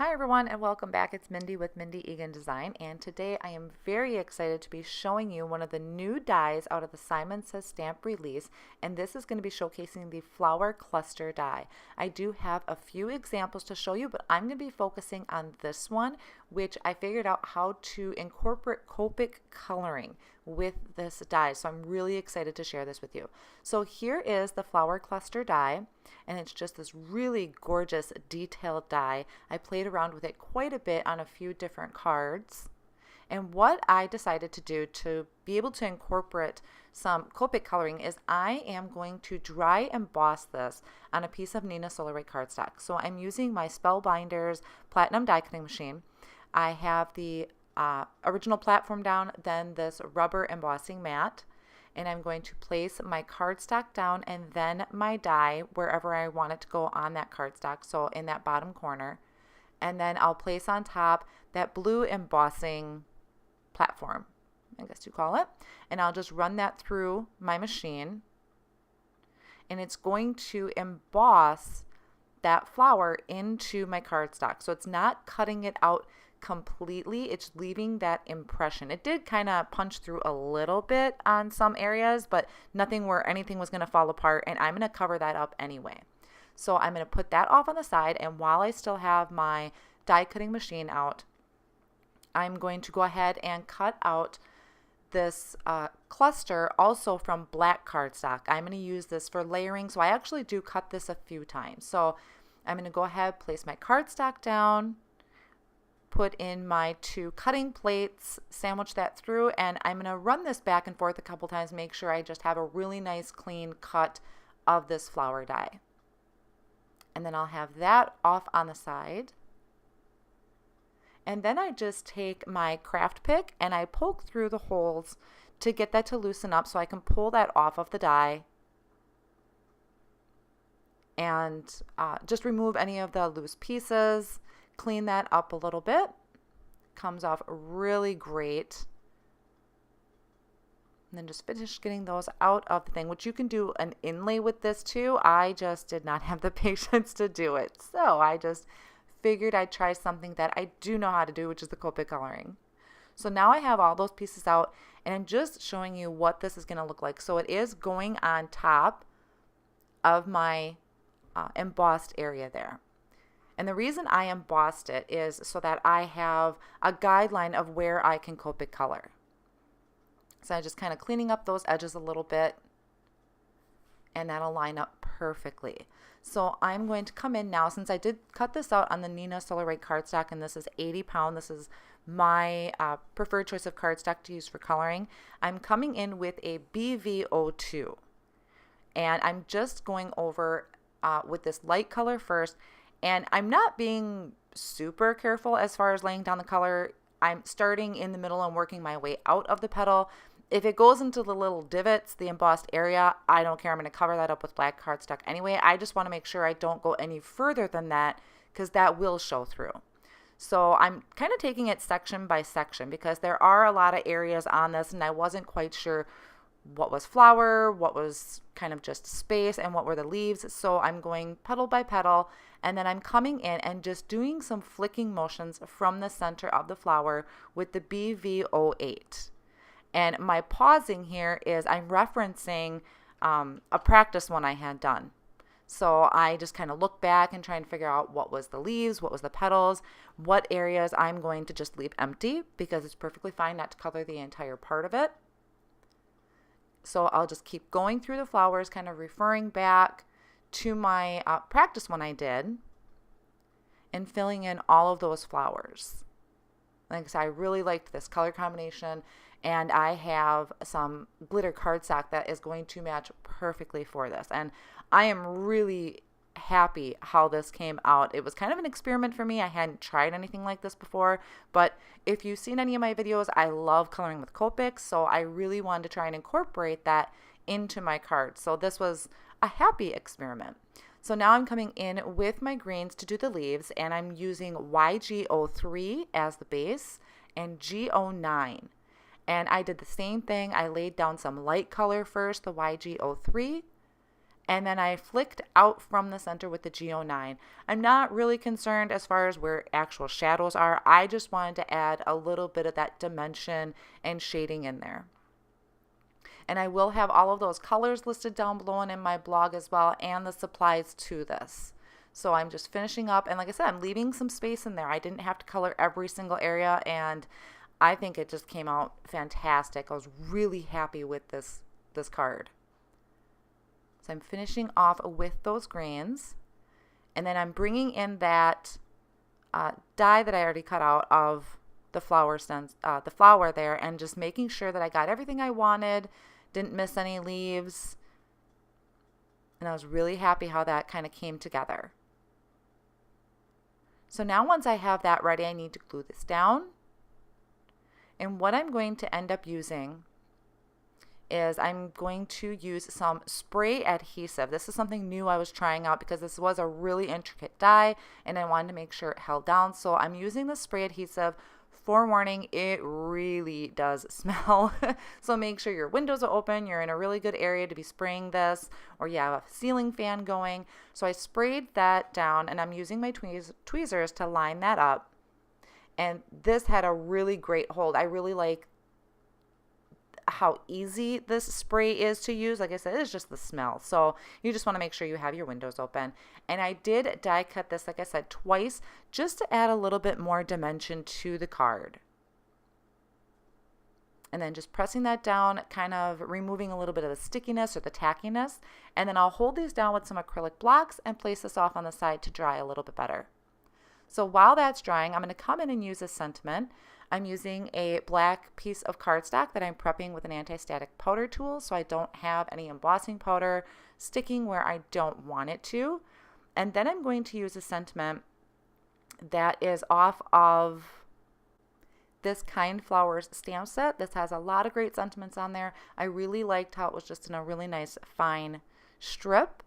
Hi everyone and welcome back. It's Mindy with Mindy Egan Design, and today I am very excited to be showing you one of the new dies out of the Simon Says Stamp release, and this is going to be showcasing the flower cluster die. I do have a few examples to show you, but I'm going to be focusing on this one, which I figured out how to incorporate Copic coloring with this die. So I'm really excited to share this with you. So here is the flower cluster die, and it's just this really gorgeous detailed die. I played around with it quite a bit on a few different cards. And what I decided to do to be able to incorporate some Copic coloring is I am going to dry emboss this on a piece of Neenah Solar Ray cardstock. So I'm using my Spellbinders platinum die cutting machine. I have the original platform down, then this rubber embossing mat, and I'm going to place my cardstock down and then my die wherever I want it to go on that cardstock, so in that bottom corner, and then I'll place on top that blue embossing platform, I guess you call it, and I'll just run that through my machine, and it's going to emboss that flower into my cardstock. So it's not cutting it out completely, it's leaving that impression. It did kind of punch through a little bit on some areas, but nothing where anything was going to fall apart, and I'm going to cover that up anyway. So I'm going to put that off on the side, and while I still have my die cutting machine out, I'm going to go ahead and cut out this cluster also from black cardstock. I'm going to use this for layering, so I actually do cut this a few times. So I'm going to go ahead, place my cardstock down, put in my two cutting plates, sandwich that through, and I'm going to run this back and forth a couple times, make sure I just have a really nice clean cut of this flower die. And then I'll have that off on the side. And then I just take my craft pick and I poke through the holes to get that to loosen up so I can pull that off of the die and just remove any of the loose pieces. Clean that up a little bit. Comes off really great. And then just finish getting those out of the thing, which you can do an inlay with this too. I just did not have the patience to do it. So I just figured I'd try something that I do know how to do, which is the Copic coloring. So now I have all those pieces out, and I'm just showing you what this is going to look like. So it is going on top of my embossed area there. And the reason I embossed it is so that I have a guideline of where I can Copic color. So I'm just kind of cleaning up those edges a little bit, and that'll line up perfectly. So I'm going to come in now, since I did cut this out on the Neenah Solar Ray cardstock, and this is 80 pound. This is my preferred choice of cardstock to use for coloring. I'm coming in with a BV02, and I'm just going over with this light color first. And I'm not being super careful as far as laying down the color. I'm starting in the middle and working my way out of the petal. If it goes into the little divots, the embossed area, I don't care. I'm going to cover that up with black cardstock anyway. I just want to make sure I don't go any further than that, because that will show through. So I'm kind of taking it section by section, because there are a lot of areas on this, and I wasn't quite sure what was flower, what was kind of just space, and what were the leaves. So I'm going petal by petal, and then I'm coming in and just doing some flicking motions from the center of the flower with the BV08. And my pausing here is I'm referencing a practice one I had done. So I just kind of look back and try and figure out what was the leaves, what was the petals, what areas I'm going to just leave empty, because it's perfectly fine not to color the entire part of it. So I'll just keep going through the flowers, kind of referring back to my practice one I did and filling in all of those flowers. Like I said, I really liked this color combination, and I have some glitter cardstock that is going to match perfectly for this. And I am really happy how this came out. It was kind of an experiment for me. I hadn't tried anything like this before, but if you've seen any of my videos, I love coloring with Copic, so I really wanted to try and incorporate that into my cards. So this was a happy experiment. So now I'm coming in with my greens to do the leaves, and I'm using YG03 as the base and G09. And I did the same thing. I laid down some light color first, the YG03, And then I flicked out from the center with the Go9. I'm not really concerned as far as where actual shadows are. I just wanted to add a little bit of that dimension and shading in there. And I will have all of those colors listed down below and in my blog as well, and the supplies to this. So I'm just finishing up, and like I said, I'm leaving some space in there. I didn't have to color every single area, and I think it just came out fantastic. I was really happy with this card. So I'm finishing off with those grains, and then I'm bringing in that die that I already cut out of the flower stems, the flower there, and just making sure that I got everything I wanted, didn't miss any leaves, and I was really happy how that kind of came together. So now once I have that ready, I need to glue this down, and what I'm going to end up using is I'm going to use some spray adhesive. This is something new I was trying out because this was a really intricate die and I wanted to make sure it held down. So I'm using the spray adhesive. Forewarning, it really does smell. So make sure your windows are open, you're in a really good area to be spraying this, or you have a ceiling fan going. So I sprayed that down and I'm using my tweezers to line that up. And this had a really great hold. I really like how easy this spray is to use. Like I said, it's just the smell. So you just want to make sure you have your windows open. And I did die cut this, like I said, twice just to add a little bit more dimension to the card. And then just pressing that down, kind of removing a little bit of the stickiness or the tackiness. And then I'll hold these down with some acrylic blocks and place this off on the side to dry a little bit better. So while that's drying, I'm going to come in and use a sentiment. I'm using a black piece of cardstock that I'm prepping with an anti-static powder tool so I don't have any embossing powder sticking where I don't want it to. And then I'm going to use a sentiment that is off of this Kind Flowers stamp set. This has a lot of great sentiments on there. I really liked how it was just in a really nice fine strip.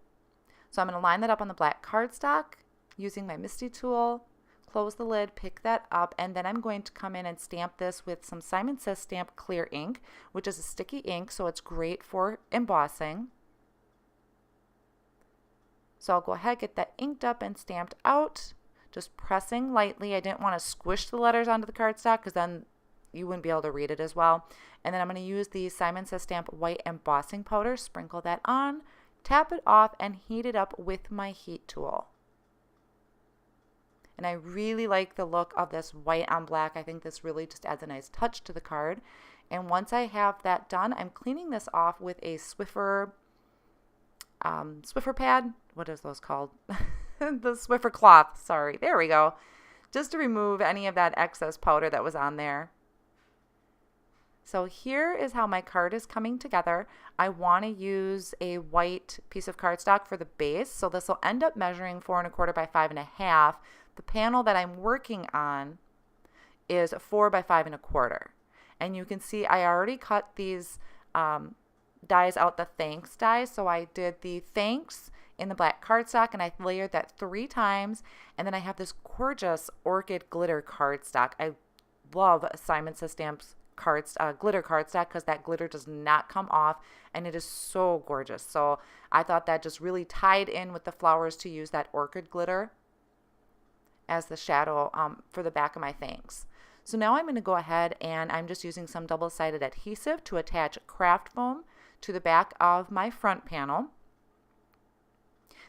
So I'm going to line that up on the black cardstock using my Misty tool. Close the lid, pick that up, and then I'm going to come in and stamp this with some Simon Says Stamp clear ink, which is a sticky ink, so it's great for embossing. So I'll go ahead, get that inked up and stamped out, just pressing lightly. I didn't want to squish the letters onto the cardstock because then you wouldn't be able to read it as well. And then I'm going to use the Simon Says Stamp white embossing powder, sprinkle that on, tap it off, and heat it up with my heat tool. And I really like the look of this white on black. I think this really just adds a nice touch to the card. And once I have that done, I'm cleaning this off with a Swiffer pad. What is those called? The Swiffer cloth, sorry. There we go. Just to remove any of that excess powder that was on there. So here is how my card is coming together. I want to use a white piece of cardstock for the base. So this will end up measuring 4 1/4 by 5 1/2. The panel that I'm working on is 4 by 5 1/4. And you can see I already cut these dies out, the thanks dies. So I did the thanks in the black cardstock and I layered that 3 times. And then I have this gorgeous orchid glitter cardstock. I love Simon Says Stamp's glitter cardstock because that glitter does not come off and it is so gorgeous. So I thought that just really tied in with the flowers to use that orchid glitter as the shadow for the back of my thanks. So now I'm going to go ahead and I'm just using some double-sided adhesive to attach craft foam to the back of my front panel.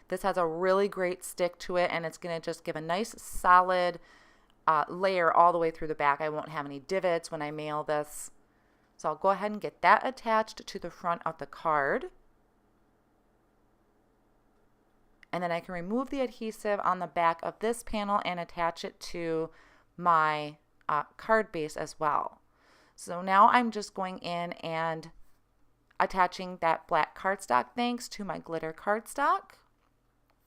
This has a really great stick to it and it's going to just give a nice solid layer all the way through the back. I won't have any divots when I mail this. So I'll go ahead and get that attached to the front of the card. And then I can remove the adhesive on the back of this panel and attach it to my card base as well. So now I'm just going in and attaching that black cardstock thanks to my glitter cardstock.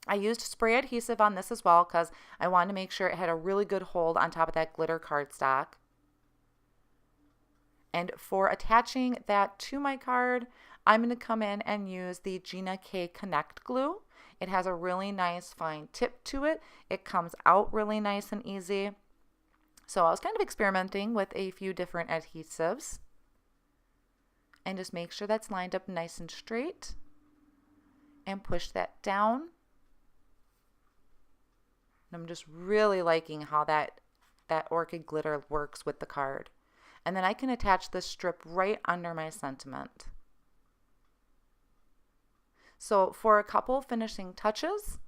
I used spray adhesive on this as well because I wanted to make sure it had a really good hold on top of that glitter cardstock. And for attaching that to my card, I'm going to come in and use the Gina K Connect glue. It has a really nice fine tip to it. It comes out really nice and easy. So I was kind of experimenting with a few different adhesives. And just make sure that's lined up nice and straight. and push that down. And I'm just really liking how that orchid glitter works with the card. And then I can attach this strip right under my sentiment. So for a couple finishing touches,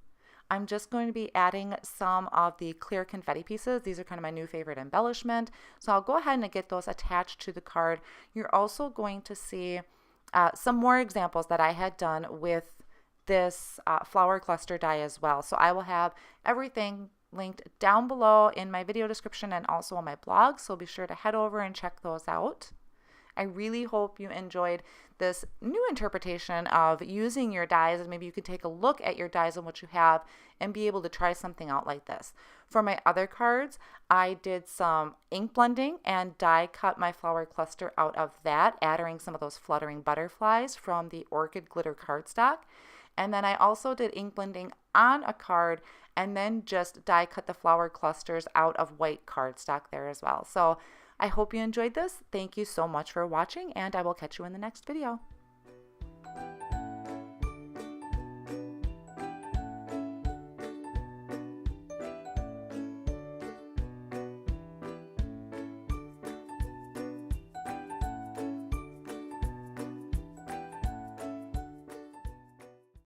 I'm just going to be adding some of the clear confetti pieces. These are kind of my new favorite embellishment. So I'll go ahead and get those attached to the card. You're also going to see some more examples that I had done with this flower cluster die as well. So I will have everything linked down below in my video description and also on my blog. So be sure to head over and check those out. I really hope you enjoyed this new interpretation of using your dies, and maybe you could take a look at your dies and what you have and be able to try something out like this. For my other cards, I did some ink blending and die cut my flower cluster out of that, adding some of those fluttering butterflies from the Orchid Glitter cardstock. And then I also did ink blending on a card and then just die cut the flower clusters out of white cardstock there as well. So I hope you enjoyed this. Thank you so much for watching, and I will catch you in the next video.